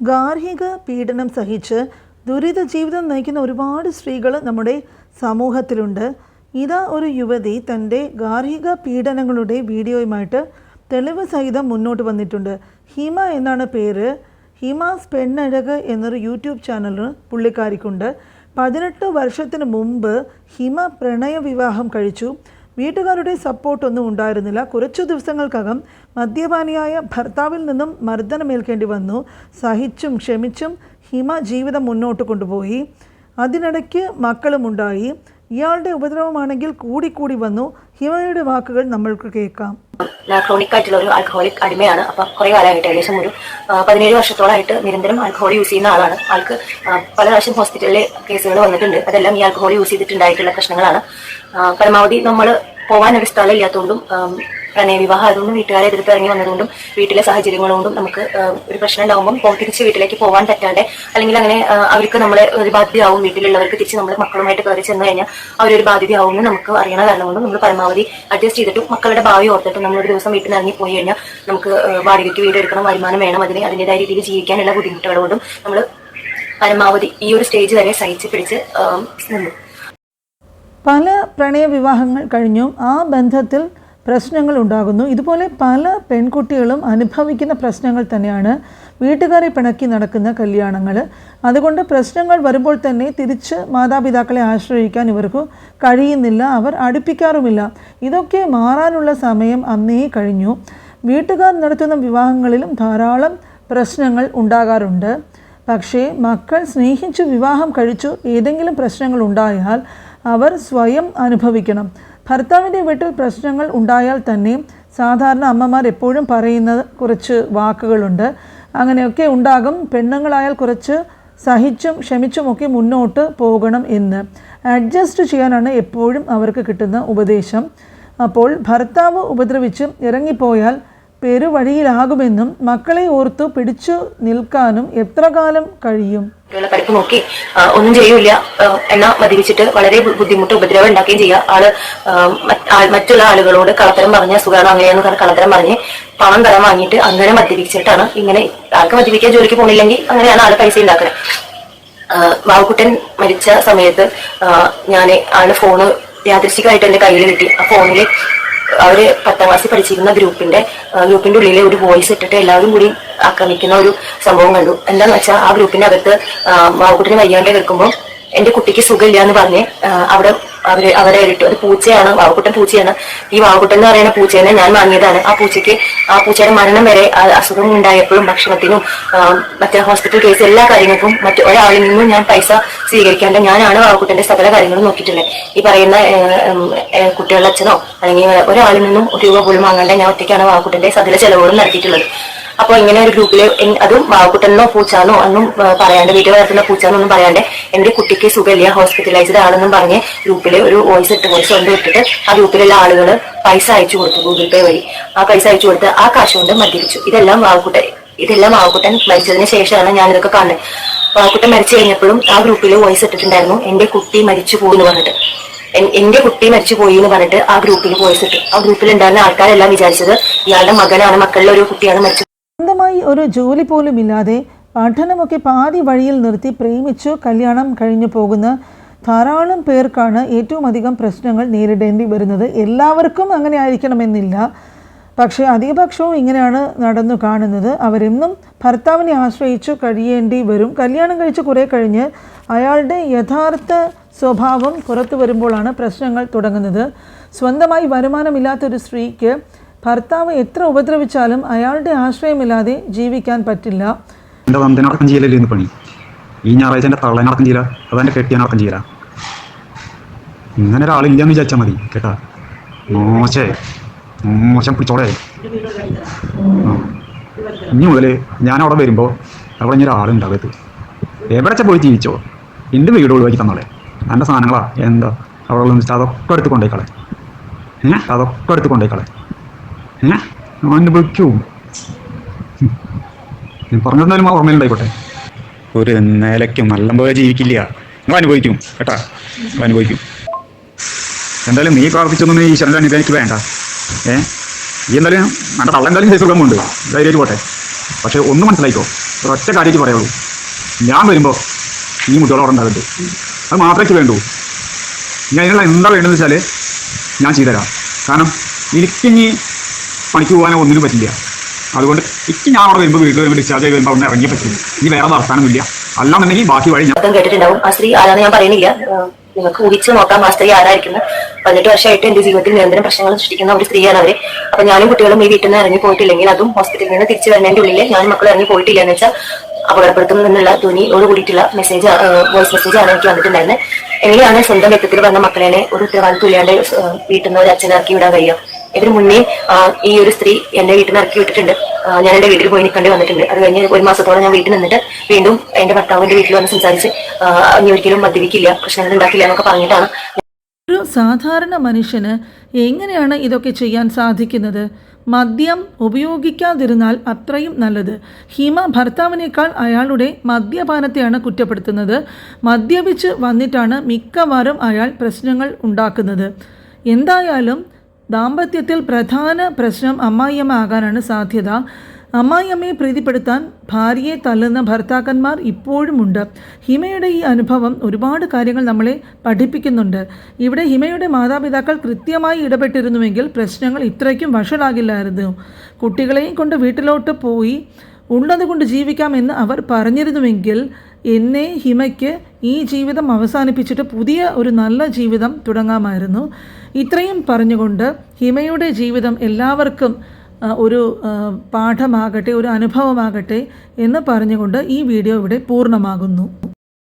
ഗാർഹിക പീഡനം സഹിച്ച് ദുരിത ജീവിതം നയിക്കുന്ന ഒരുപാട് സ്ത്രീകൾ നമ്മുടെ സമൂഹത്തിലുണ്ട്. ഇതാ ഒരു യുവതി തൻ്റെ ഗാർഹിക പീഡനങ്ങളുടെ വീഡിയോയുമായിട്ട് തെളിവ് സഹിതം മുന്നോട്ട് വന്നിട്ടുണ്ട്. ഹിമ എന്നാണ് പേര്. ഹിമാസ് പെണ്ണഴക് എന്നൊരു യൂട്യൂബ് ചാനൽ പുള്ളിക്കാരിക്കുണ്ട്. 18 വർഷത്തിന് മുമ്പ് ഹിമ പ്രണയ വിവാഹം കഴിച്ചു. വീട്ടുകാരുടെ സപ്പോർട്ടൊന്നും ഉണ്ടായിരുന്നില്ല. കുറച്ചു ദിവസങ്ങൾക്കകം മദ്യപാനിയായ ഭർത്താവിൽ നിന്നും മർദ്ദനമേൽക്കേണ്ടി വന്നു. സഹിച്ചും ക്ഷമിച്ചും ഹിമ ജീവിതം മുന്നോട്ട് കൊണ്ടുപോയി. അതിനിടയ്ക്ക് മക്കളുമുണ്ടായി. ഇയാളുടെ ഉപദ്രവമാണെങ്കിൽ കൂടി വന്നു. ഹിമയുടെ വാക്കുകൾ നമ്മൾക്ക് കേൾക്കാം. ക്രോണിക് ആയിട്ടുള്ള ഒരു ആൽക്കഹോളിക് അടിമയാണ്. അപ്പം കുറെ കാലമായിട്ട് ഏകദേശം ഒരു 17 വർഷത്തോളമായിട്ട് നിരന്തരം ആൽക്കഹോൾ യൂസ് ചെയ്യുന്ന ആളാണ്. ആൾക്ക് പല പ്രാവശ്യം ഹോസ്പിറ്റലിലെ കേസുകൾ വന്നിട്ടുണ്ട്. അതെല്ലാം ഈ ആൽക്കഹോൾ യൂസ് ചെയ്തിട്ടുണ്ടായിട്ടുള്ള പ്രശ്നങ്ങളാണ്. പരമാവധി നമ്മൾ പോകാൻ ഒരു സ്ഥലം ഇല്ലാത്തതുകൊണ്ടും പ്രണയ വിവാഹം ആയതുകൊണ്ടും വീട്ടുകാരെ എതിർത്ത് ഇറങ്ങി വന്നതുകൊണ്ടും വീട്ടിലെ സാഹചര്യങ്ങളുകൊണ്ടും നമുക്ക് ഒരു പ്രശ്നം ഉണ്ടാകുമ്പോൾ തിരിച്ച് വീട്ടിലേക്ക് പോകാൻ പറ്റാതെ അല്ലെങ്കിൽ അങ്ങനെ അവർക്ക് നമ്മളെ ഒരു ബാധ്യതയാവും. വീട്ടിലുള്ളവർക്ക് തിരിച്ച് നമ്മൾ മക്കളുമായിട്ട് കയറി ചെന്ന് കഴിഞ്ഞാൽ അവരൊരു ബാധ്യതയാവുമെന്ന് നമുക്ക് അറിയണ കാരണം കൊണ്ടും നമ്മൾ പരമാവധി അഡ്ജസ്റ്റ് ചെയ്തിട്ടും മക്കളുടെ ഭാവി ഓർത്തിട്ടും നമ്മളൊരു ദിവസം വീട്ടിൽ നിന്ന് ഇറങ്ങി പോയി കഴിഞ്ഞാൽ നമുക്ക് വാടകയ്ക്ക് വീട് എടുക്കണം, വരുമാനം വേണം, അതിൻ്റെതായ രീതിയിൽ ജീവിക്കാനുള്ള ബുദ്ധിമുട്ടുകളോടും നമ്മൾ പരമാവധി ഈ ഒരു സ്റ്റേജ് വരെ സഹിച്ച് പിടിച്ച് നിന്നു. പല പ്രണയ വിവാഹങ്ങൾ കഴിഞ്ഞും ആ ബന്ധത്തിൽ പ്രശ്നങ്ങൾ ഉണ്ടാകുന്നു. ഇതുപോലെ പല പെൺകുട്ടികളും അനുഭവിക്കുന്ന പ്രശ്നങ്ങൾ തന്നെയാണ് വീട്ടുകാരെ പിണക്കി നടക്കുന്ന കല്യാണങ്ങൾ. അതുകൊണ്ട് പ്രശ്നങ്ങൾ വരുമ്പോൾ തന്നെ തിരിച്ച് മാതാപിതാക്കളെ ആശ്രയിക്കാൻ ഇവർക്ക് കഴിയുന്നില്ല. അവർ അടുപ്പിക്കാറുമില്ല. ഇതൊക്കെ മാറാനുള്ള സമയം അന്നേ കഴിഞ്ഞു. വീട്ടുകാർ നടത്തുന്ന വിവാഹങ്ങളിലും ധാരാളം പ്രശ്നങ്ങൾ ഉണ്ടാകാറുണ്ട്. പക്ഷേ മക്കൾ സ്നേഹിച്ച് വിവാഹം കഴിച്ചു ഏതെങ്കിലും പ്രശ്നങ്ങൾ ഉണ്ടായാൽ അവർ സ്വയം അനുഭവിക്കണം. ഭർത്താവിൻ്റെ വീട്ടിൽ പ്രശ്നങ്ങൾ ഉണ്ടായാൽ തന്നെ സാധാരണ അമ്മമാർ എപ്പോഴും പറയുന്ന കുറച്ച് വാക്കുകളുണ്ട്. അങ്ങനെയൊക്കെ ഉണ്ടാകും. പെണ്ണുങ്ങളായാൽ കുറച്ച് സഹിച്ചും ക്ഷമിച്ചുമൊക്കെ മുന്നോട്ട് പോകണം എന്ന്. അഡ്ജസ്റ്റ് ചെയ്യാനാണ് എപ്പോഴും അവർക്ക് കിട്ടുന്ന ഉപദേശം. അപ്പോൾ ഭർത്താവ് ഉപദ്രവിച്ച് ഇറങ്ങിപ്പോയാൽ പെരുവഴിയിലാകുമെന്നും മക്കളെ ഓർത്തു പിടിച്ചു നിൽക്കാനും എത്ര കാലം കഴിയും? പഠിപ്പ് നോക്കി ഒന്നും ചെയ്യൂല, എണ്ണ മതിവെച്ചിട്ട് വളരെ ബുദ്ധിമുട്ട് ഉപദ്രവം ഉണ്ടാക്കുകയും ചെയ്യുക. മറ്റുള്ള ആളുകളോട് കളത്തരം പറഞ്ഞ സുഖമാണ് അങ്ങനെയെന്ന് കളത്തരം പറഞ്ഞ് പണം തരം വാങ്ങിയിട്ട് അങ്ങനെ മദ്യപിച്ചിട്ടാണ് ഇങ്ങനെ. ആൾക്ക് മദ്യപിക്കാൻ ജോലിക്ക് പോണില്ലെങ്കിൽ അങ്ങനെയാണ് ആള് പൈസ ഉണ്ടാക്കുന്നത്. വാവുക്കുട്ടൻ മരിച്ച സമയത്ത് ഞാൻ ആള് ഫോണ് യാദൃശ്ചികമായിട്ട് എന്റെ കയ്യിൽ കിട്ടി. ആ ഫോണില് അവര് 10ാം ക്ലാസ്സിൽ പഠിച്ചിരുന്ന ഗ്രൂപ്പിന്റെ ഉള്ളിൽ ഒരു വോയിസ് ഇട്ടിട്ട് എല്ലാവരും കൂടി ആക്രമിക്കുന്ന ഒരു സംഭവം കണ്ടു. എന്താന്ന് വെച്ചാൽ ആ ഗ്രൂപ്പിന്റെ അകത്ത് വാവുക്കുട്ടിന് വയ്യാണ്ട് കേൾക്കുമ്പോൾ എന്റെ കുട്ടിക്ക് സുഖമില്ല എന്ന് പറഞ്ഞ് അവരെ ഇട്ടു. അത് പൂച്ചയാണ്, വാവുക്കുട്ടൻ പൂച്ചയാണ്. ഈ വാവുക്കുട്ടൻ എന്ന് പറയുന്ന പൂച്ചേനെ ഞാൻ വാങ്ങിയതാണ്. ആ പൂച്ചയുടെ മരണം വരെ അസുഖം ഉണ്ടായപ്പോഴും ഭക്ഷണത്തിനും മറ്റേ ഹോസ്പിറ്റൽ കേസ് എല്ലാ കാര്യങ്ങൾക്കും ഒരാളിൽ നിന്നും ഞാൻ പൈസ സ്വീകരിക്കാണ്ട് ഞാനാണ് വാവുക്കുട്ടന്റെ സകല കാര്യങ്ങളും നോക്കിയിട്ടുള്ളത്. ഈ പറയുന്ന കുട്ടികളുടെ അച്ഛനോ അല്ലെങ്കിൽ ഒരാളിൽ നിന്നും ഒരു രൂപ പോലും വാങ്ങാണ്ട് ഞാൻ ഒറ്റയ്ക്കാണ് വാവുക്കുട്ടന്റെ സകല ചെലവുകളും നടത്തിയിട്ടുള്ളത്. അപ്പോൾ ഇങ്ങനെ ഒരു ഗ്രൂപ്പില് അതും വാവുക്കുട്ടനോ പൂച്ചാന്നോ ഒന്നും പറയാണ്ട്, വീട്ടിൽ വളർത്തുന്ന പൂച്ചാന്നൊന്നും പറയാണ്ട് എന്റെ കുട്ടിക്ക് സുഖമില്ല, ഹോസ്പിറ്റലൈസ്ഡ് ആണെന്നും പറഞ്ഞ് ഗ്രൂപ്പില് ഒരു വോയിസ് കൊണ്ട് ഇട്ടിട്ട് ആ ഗ്രൂപ്പിലുള്ള ആളുകൾ പൈസ അയച്ചു കൊടുത്തു. ഗൂഗിൾ പേ വഴി ആ പൈസ അയച്ചു കൊടുത്ത് ആ കാശ് കൊണ്ട് മദ്യപിച്ചു. ഇതെല്ലാം വാവുക്കുട്ടൻ മരിച്ചതിന് ശേഷമാണ് ഞാനിതൊക്കെ കാണുന്നത്. വാവുക്കുട്ടൻ മരിച്ചു കഴിഞ്ഞപ്പോഴും ആ ഗ്രൂപ്പിൽ വോയിസ് ഇട്ടിട്ടുണ്ടായിരുന്നു, എന്റെ കുട്ടി മരിച്ചു പോയി എന്ന് പറഞ്ഞിട്ട്. എന്റെ കുട്ടി മരിച്ചു പോയി എന്ന് പറഞ്ഞിട്ട് ആ ഗ്രൂപ്പിൽ വോയിസ് ഇട്ടു. ആ ഗ്രൂപ്പിൽ ഉണ്ടായിരുന്ന ആൾക്കാരെല്ലാം വിചാരിച്ചത് ഇയാളുടെ മകനാണ്, മക്കളിലെ ഒരു കുട്ടിയാണ് മരിച്ചത്. സ്വന്തമായി ഒരു ജോലി പോലും ഇല്ലാതെ പഠനമൊക്കെ പാതി വഴിയിൽ നിർത്തി പ്രേമിച്ചു കല്യാണം കഴിഞ്ഞു പോകുന്ന ധാരാളം പേർക്കാണ് ഏറ്റവും അധികം പ്രശ്നങ്ങൾ നേരിടേണ്ടി വരുന്നത്. എല്ലാവർക്കും അങ്ങനെ ആയിരിക്കണമെന്നില്ല, പക്ഷേ അധികപക്ഷവും ഇങ്ങനെയാണ് നടന്നു കാണുന്നത്. അവരെന്നും ഭർത്താവിനെ ആശ്രയിച്ചു കഴിയേണ്ടി വരും. കല്യാണം കഴിച്ച് കുറേ കഴിഞ്ഞ് അയാളുടെ യഥാർത്ഥ സ്വഭാവം പുറത്തു വരുമ്പോഴാണ് പ്രശ്നങ്ങൾ തുടങ്ങുന്നത്. സ്വന്തമായി വരുമാനമില്ലാത്തൊരു സ്ത്രീക്ക് ഭർത്താവ് എത്ര ഉപദ്രവിച്ചാലും അയാളുടെ ആശ്രയമില്ലാതെ ജീവിക്കാൻ പറ്റില്ല. എൻ്റെ വന്ദനടക്കം ചെയ്യലല്ലേ ഇന്ന് പണി. ഈ ഞായറാഴ്ച എൻ്റെ തള്ളനടക്കം ചെയ്യില്ല, അതെൻ്റെ കെട്ടിയാനടക്കം ചെയ്യില്ല. ഇങ്ങനെ ഒരാളില്ലെന്ന് വിചാരിച്ചാൽ മതി കേട്ടാ. മോശം പിടിച്ചോടെ. ഇനി മുതൽ ഞാൻ അവിടെ വരുമ്പോൾ അവിടെ ഇനി ഒരാളുണ്ടാകരുത്. എവിടെച്ചാൽ പോയി ജീവിച്ചോ, എൻ്റെ വീട് ഒഴിവാക്കി തന്നോളെ. എൻ്റെ സാധനങ്ങളാ എന്താ അവിടെ അതൊക്കെ എടുത്ത് കൊണ്ടേക്കളെ. അതൊക്കെ എടുത്ത് കൊണ്ടേക്കളെ. ഞാൻ വിളിക്കും. പറഞ്ഞിരുന്നാലും ഓർമ്മയിലുണ്ടായിക്കോട്ടെ. ഒരു നിലയ്ക്കും നല്ലപോലെ ജീവിക്കില്ല. നിങ്ങൾ അനുഭവിക്കും കേട്ടാ, നിങ്ങൾ അനുഭവിക്കും. എന്തായാലും നീ പ്രാർത്ഥിച്ചൊന്നും ഈശ്വരൻ്റെ അനുഗ്രഹം എനിക്ക് വേണ്ട. ഈ എന്തായാലും എൻ്റെ തള്ള എന്തായാലും ശേഷമുണ്ട്, ധൈര്യമായിട്ട് പോട്ടെ. പക്ഷെ ഒന്ന് മനസ്സിലായിക്കോ, ഒരൊറ്റ കാര്യമായിട്ട് പറയുള്ളൂ, ഞാൻ വരുമ്പോൾ ഈ മുട്ടിയോളം അവിടെ ഉണ്ടാകരുത്. അത് മാത്രമേ വേണ്ടൂ. ഞാൻ അതിനുള്ള എന്താ വേണ്ടതെന്ന് വെച്ചാൽ ഞാൻ ചെയ്തുതരാം. കാരണം എനിക്കിനി പണിക്ക് പോകാനോ ഒന്നിനും പറ്റില്ല. അതുകൊണ്ട് ഞാൻ അവിടെ വരുമ്പോൾ വീട്ടിൽ വരുമ്പോൾ ഡിസ്ചാർജ് ചെയ്ത് വരുമ്പോൾ അവിടെ ഇറങ്ങിയേ പറ്റില്ല. ഇനി വേറെ നടത്താനൊന്നുമില്ല. അല്ലാന്നുണ്ടെങ്കിൽ ബാക്കി വഴി ഞാൻ കേട്ടിട്ടുണ്ടാവും. ആ സ്ത്രീ ആരാന്ന് ഞാൻ പറയുന്നില്ല, നിങ്ങൾക്ക് ഊഹിച്ച് നോക്കാം ആ സ്ത്രീ ആരായിരിക്കുന്നത്. 18 വർഷമായിട്ട് എന്റെ ജീവിതത്തിൽ നിരന്തരം പ്രശ്നങ്ങൾ സൃഷ്ടിക്കുന്ന ഒരു സ്ത്രീയാണ് അവര്. അപ്പൊ ഞാനും കുട്ടികളും ഈ വീട്ടിൽ നിന്ന് ഇറങ്ങി പോയിട്ടില്ലെങ്കിൽ, അതും ഹോസ്പിറ്റലിൽ നിന്ന് തിരിച്ചു വരുന്നതിന്റെ ഉള്ളിൽ ഞാനും മക്കളും ഇറങ്ങി പോയിട്ടില്ല എന്ന് വെച്ചാൽ അപകടപ്പെടുത്തും എന്നുള്ള ധ്വനിയോട് കൂടിയിട്ടുള്ള മെസ്സേജ്, വോയിസ് മെസ്സേജ് ആണ് എനിക്ക് വന്നിട്ടുണ്ടായിരുന്നത്. എങ്ങനെയാണ് സ്വന്തം വ്യക്തിത്തിൽ വന്ന മക്കളെ ഒരു ഉത്തരവാദിത്വം ഇല്ലാണ്ട് വീട്ടിൽ നിന്ന് ഒരു അച്ഛനെ ഇറക്കി വിടാൻ കഴിയുക? ഇതിനു മുന്നേ ഈ ഒരു സ്ത്രീ എന്റെ വീട്ടിൽ നിന്ന് ഇറക്കി വിട്ടിട്ടുണ്ട്. ഞാൻ എന്റെ വീട്ടിൽ പോയി നിൽക്കേണ്ടി വന്നിട്ടുണ്ട്. അത് കഴിഞ്ഞ് 1 മാസത്തോളം ഞാൻ വീട്ടിൽ നിന്നിട്ട് വീണ്ടും എന്റെ ഭർത്താവിന്റെ വീട്ടിൽ വന്ന് സംസാരിച്ച് ഇനി ഒരിക്കലും മദ്യപിക്കില്ല, പ്രശ്നങ്ങൾ ഉണ്ടാക്കില്ല എന്നൊക്കെ പറഞ്ഞിട്ടാണ്. ഒരു സാധാരണ മനുഷ്യന് എങ്ങനെയാണ് ഇതൊക്കെ ചെയ്യാൻ സാധിക്കുന്നത്? മദ്യം ഉപയോഗിക്കാതിരുന്നാൽ അത്രയും നല്ലത്. ഹിമ ഭർത്താവിനേക്കാൾ അയാളുടെ മദ്യപാനത്തെയാണ് കുറ്റപ്പെടുത്തുന്നത്. മദ്യപിച്ച് വന്നിട്ടാണ് മിക്കവാറും അയാൾ പ്രശ്നങ്ങൾ ഉണ്ടാക്കുന്നത്. എന്തായാലും ദാമ്പത്യത്തിൽ പ്രധാന പ്രശ്നം അമ്മായിയമ്മ ആകാനാണ് സാധ്യത. അമ്മായിയമ്മയെ പ്രീതിപ്പെടുത്താൻ ഭാര്യയെ തല്ലുന്ന ഭർത്താക്കന്മാർ ഇപ്പോഴുമുണ്ട്. ഹിമയുടെ ഈ അനുഭവം ഒരുപാട് കാര്യങ്ങൾ നമ്മളെ പഠിപ്പിക്കുന്നുണ്ട്. ഇവിടെ ഹിമയുടെ മാതാപിതാക്കൾ കൃത്യമായി ഇടപെട്ടിരുന്നുവെങ്കിൽ പ്രശ്നങ്ങൾ ഇത്രയ്ക്കും വഷളാകില്ലായിരുന്നു. കുട്ടികളെയും കൊണ്ട് വീട്ടിലോട്ട് പോയി ഉള്ളത് കൊണ്ട് ജീവിക്കാമെന്ന് അവർ പറഞ്ഞിരുന്നുവെങ്കിൽ എന്നെ ഹിമയ്ക്ക് ഈ ജീവിതം അവസാനിപ്പിച്ചിട്ട് പുതിയ ഒരു നല്ല ജീവിതം തുടങ്ങാമായിരുന്നു. ഇത്രയും പറഞ്ഞുകൊണ്ട് ഹിമയുടെ ജീവിതം എല്ലാവർക്കും ഒരു പാഠമാകട്ടെ, ഒരു അനുഭവമാകട്ടെ എന്ന് പറഞ്ഞുകൊണ്ട് ഈ വീഡിയോ ഇവിടെ പൂർണ്ണമാകുന്നു.